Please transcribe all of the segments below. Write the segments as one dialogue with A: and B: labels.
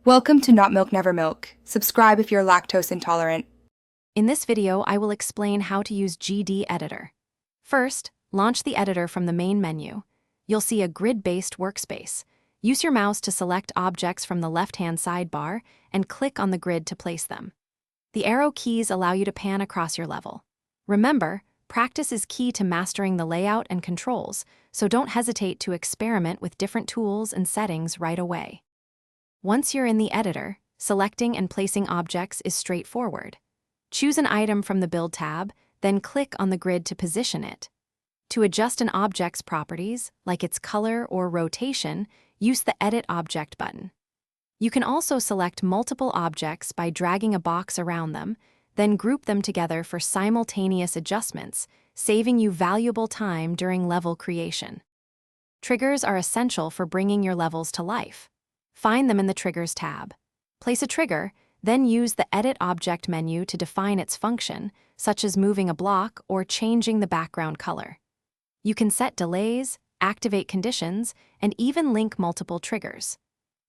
A: Welcome to Not Milk Never Milk. Subscribe if you're lactose intolerant.
B: In this video, I will explain how to use GD Editor. First, launch the editor from the main menu. You'll see a grid-based workspace. Use your mouse to select objects from the left-hand sidebar and click on the grid to place them. The arrow keys allow you to pan across your level. Remember, practice is key to mastering the layout and controls, so don't hesitate to experiment with different tools and settings right away. Once you're in the editor, selecting and placing objects is straightforward. Choose an item from the Build tab, then click on the grid to position it. To adjust an object's properties, like its color or rotation, use the Edit Object button. You can also select multiple objects by dragging a box around them, then group them together for simultaneous adjustments, saving you valuable time during level creation. Triggers are essential for bringing your levels to life. Find them in the Triggers tab. Place a trigger, then use the Edit Object menu to define its function, such as moving a block or changing the background color. You can set delays, activate conditions, and even link multiple triggers.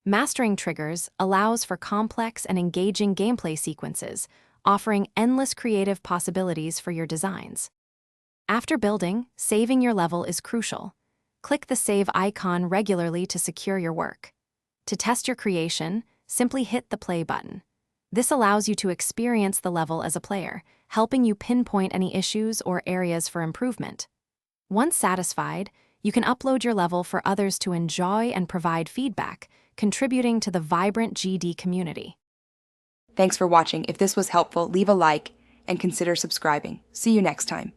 B: Mastering triggers allows for complex and engaging gameplay sequences, offering endless creative possibilities for your designs. After building, saving your level is crucial. Click the Save icon regularly to secure your work. To test your creation, simply hit the play button. This allows you to experience the level as a player, helping you pinpoint any issues or areas for improvement. Once satisfied, you can upload your level for others to enjoy and provide feedback, contributing to the vibrant GD community.
A: Thanks for watching. If this was helpful, leave a like and consider subscribing. See you next time.